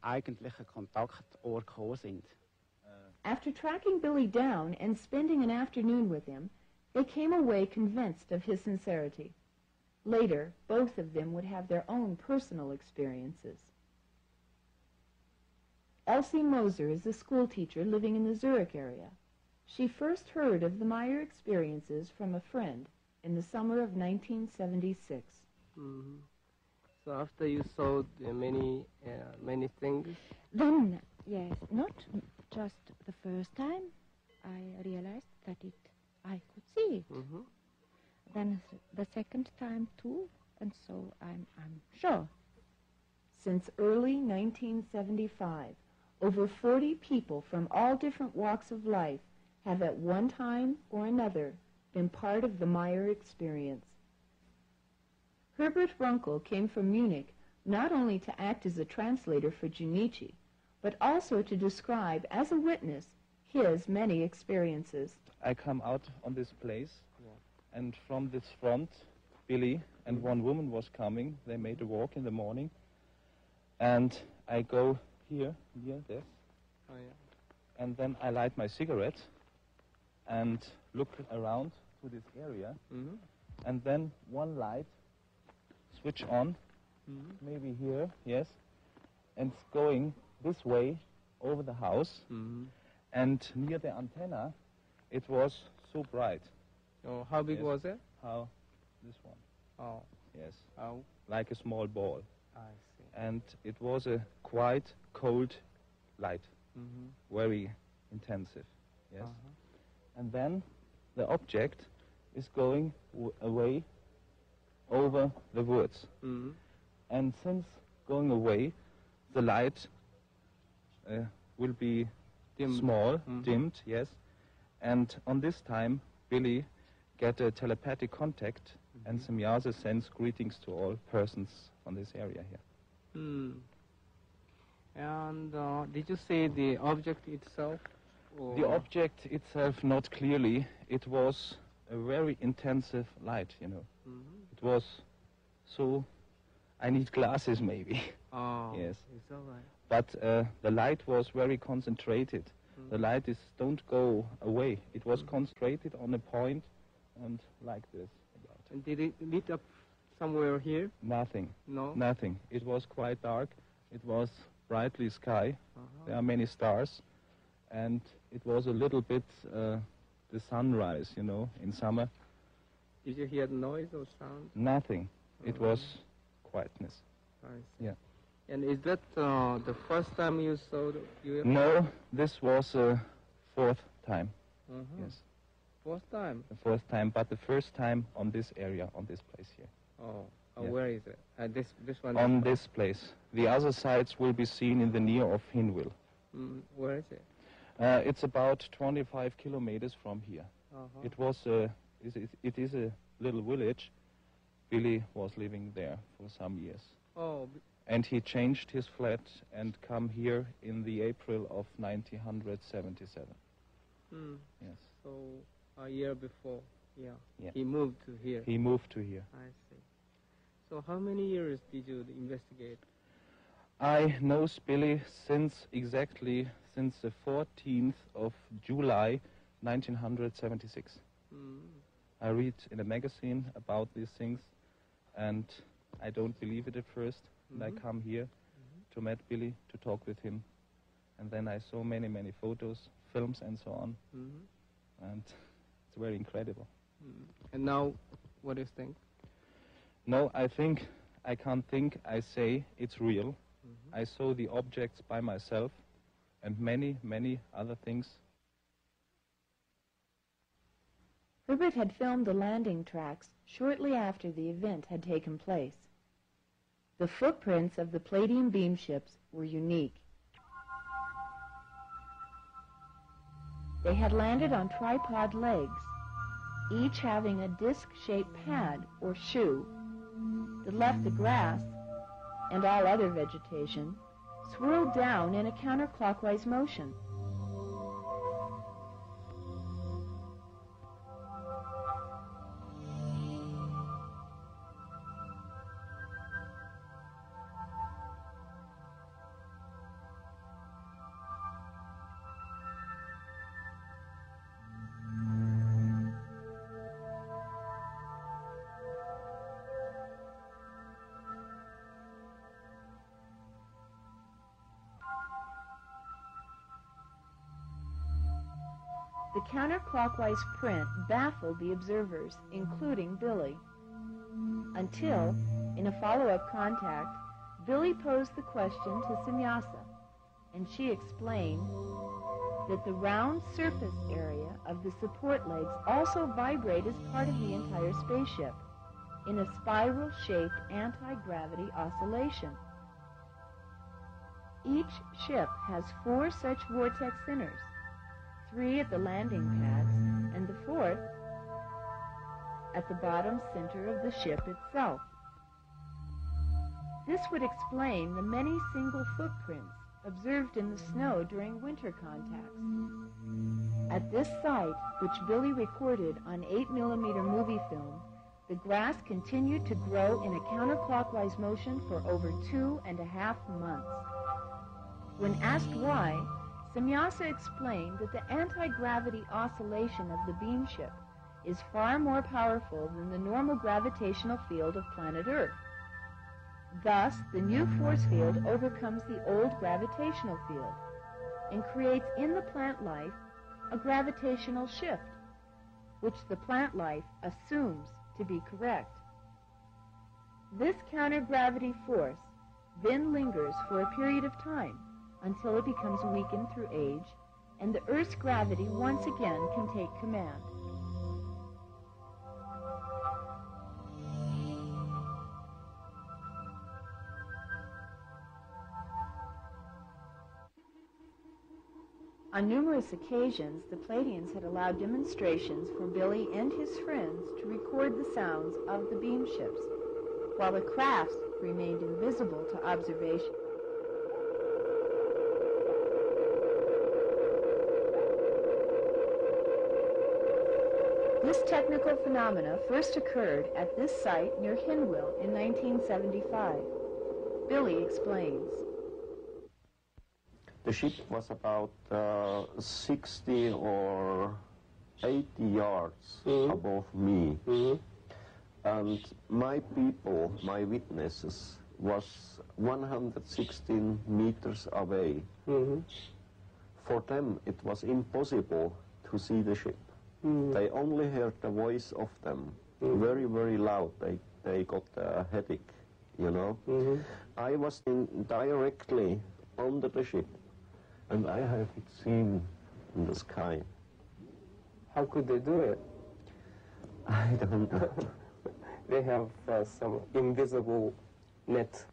eigentlichen Kontaktort gekommen sind. After tracking Billy down and spending an afternoon with him, they came away convinced of his sincerity. Later, both of them would have their own personal experiences. Elsie Moser is a schoolteacher living in the Zurich area. She first heard of the Meier experiences from a friend in the summer of 1976. Mm-hmm. So after you saw many things? Then, yes, not just the first time, I realized that I could see it. Mm-hmm. Then the second time too, and so I'm sure. Since early 1975, over 40 people from all different walks of life have at one time or another been part of the Meier experience. Herbert Runkel came from Munich not only to act as a translator for Junichi, but also to describe as a witness his many experiences. I come out on this place, and from this front, Billy and one woman was coming. They made a walk in the morning, and I go here, near this, and then I light my cigarette and look around to this area, and then one light switch on, maybe here, yes, and it's going this way over the house, and near the antenna, it was so bright. Oh, how big was it? How? This one. Oh. Yes. How? Like a small ball. I see. And it was a quite cold light, very intensive, yes. And then the object is going away over the woods. And since going away, the light will be small, dimmed, yes. And on this time, Billy get a telepathic contact, and Semyase sends greetings to all persons on this area here. And did you see the object itself? Or? The object itself, not clearly. It was a very intensive light, you know. It was so, I need glasses maybe. Oh, yes. It's all right. But the light was very concentrated. The light don't go away. It was concentrated on a point and like this. And did it lit up somewhere here? Nothing. No? Nothing. It was quite dark. It was brightly sky. There are many stars. And it was a little bit the sunrise, you know, in summer. Did you hear noise or sound? Nothing. It was quietness. I see. Yeah. And is that the first time you saw the UFO? No, this was fourth time. Yes. Fourth time? The fourth time, but the first time on this area, on this place here. Oh, Yeah. Where is it? This one? On this place. The other sides will be seen in the near of Hinwil. Where is it? It's about 25 kilometers from here. It was it is a little village. Billy was living there for some years. Oh. And he changed his flat and come here in the April of 1977. Yes. So a year before, yeah. Yeah. He moved to here. He moved to here. I see. So how many years did you investigate? I know Billy exactly since the 14th of July 1976. I read in a magazine about these things, and I don't believe it at first. And I come here to meet Billy, to talk with him. And then I saw many, many photos, films, and so on. And it's very incredible. And now, what do you think? No, I can't think, I say it's real. I saw the objects by myself and many, many other things. Herbert had filmed the landing tracks shortly after the event had taken place. The footprints of the Palladium beam ships were unique. They had landed on tripod legs, each having a disc-shaped pad or shoe that left the grass and all other vegetation swirled down in a counterclockwise motion. The counterclockwise print baffled the observers, including Billy, until, in a follow-up contact, Billy posed the question to Semyasa, and she explained that the round surface area of the support legs also vibrate as part of the entire spaceship in a spiral-shaped anti-gravity oscillation. Each ship has 4 such vortex centers, 3 at the landing pads and the 4th at the bottom center of the ship itself. This would explain the many single footprints observed in the snow during winter contacts. At this site, which Billy recorded on 8mm movie film, the grass continued to grow in a counterclockwise motion for over 2.5 months. When asked why, Semyasa explained that the anti-gravity oscillation of the beam ship is far more powerful than the normal gravitational field of planet Earth. Thus, the new force field overcomes the old gravitational field and creates in the plant life a gravitational shift, which the plant life assumes to be correct. This counter-gravity force then lingers for a period of time until it becomes weakened through age, and the Earth's gravity once again can take command. On numerous occasions, the Pleiadians had allowed demonstrations for Billy and his friends to record the sounds of the beam ships, while the crafts remained invisible to observation. This technical phenomena first occurred at this site near Hinwil in 1975. Billy explains. The ship was about 60 or 80 yards above me. And my people, my witnesses, was 116 meters away. For them, it was impossible to see the ship. They only heard the voice of them, very, very loud. They got a headache, you know. I was directly under the ship, and I have it seen in the sky. How could they do it? I don't know. They have some invisible net.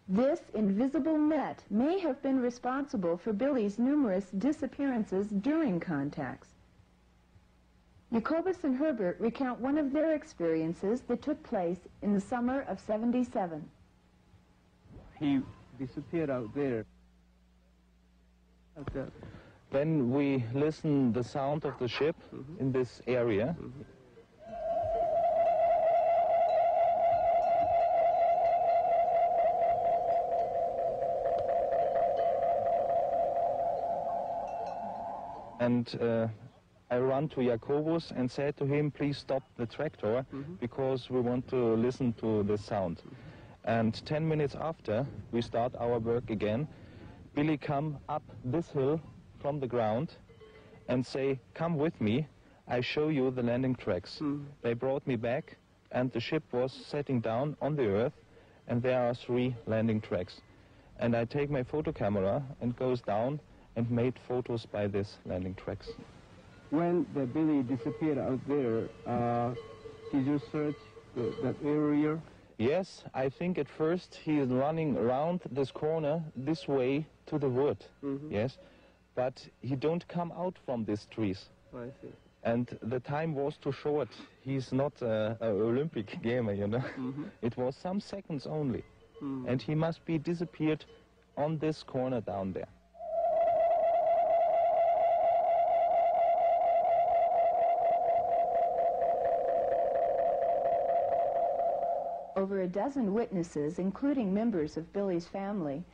This invisible net may have been responsible for Billy's numerous disappearances during contacts. Jacobus and Herbert recount one of their experiences that took place in the summer of '77. He disappeared out there. When we listen the sound of the ship in this area, and I ran to Jacobus and said to him, please stop the tractor, because we want to listen to the sound. And 10 minutes after we start our work again, Billy come up this hill from the ground and say, come with me, I show you the landing tracks. They brought me back, and the ship was setting down on the earth, and there are 3 landing tracks. And I take my photo camera and goes down and made photos by these landing tracks. When the Billy disappeared out there, did you search that area? Yes, I think at first he is running around this corner, this way to the wood, yes, but he don't come out from these trees. I see. And the time was too short. He's not an Olympic gamer, you know. It was some seconds only, and he must be disappeared on this corner down there. Over a dozen witnesses, including members of Billy's family,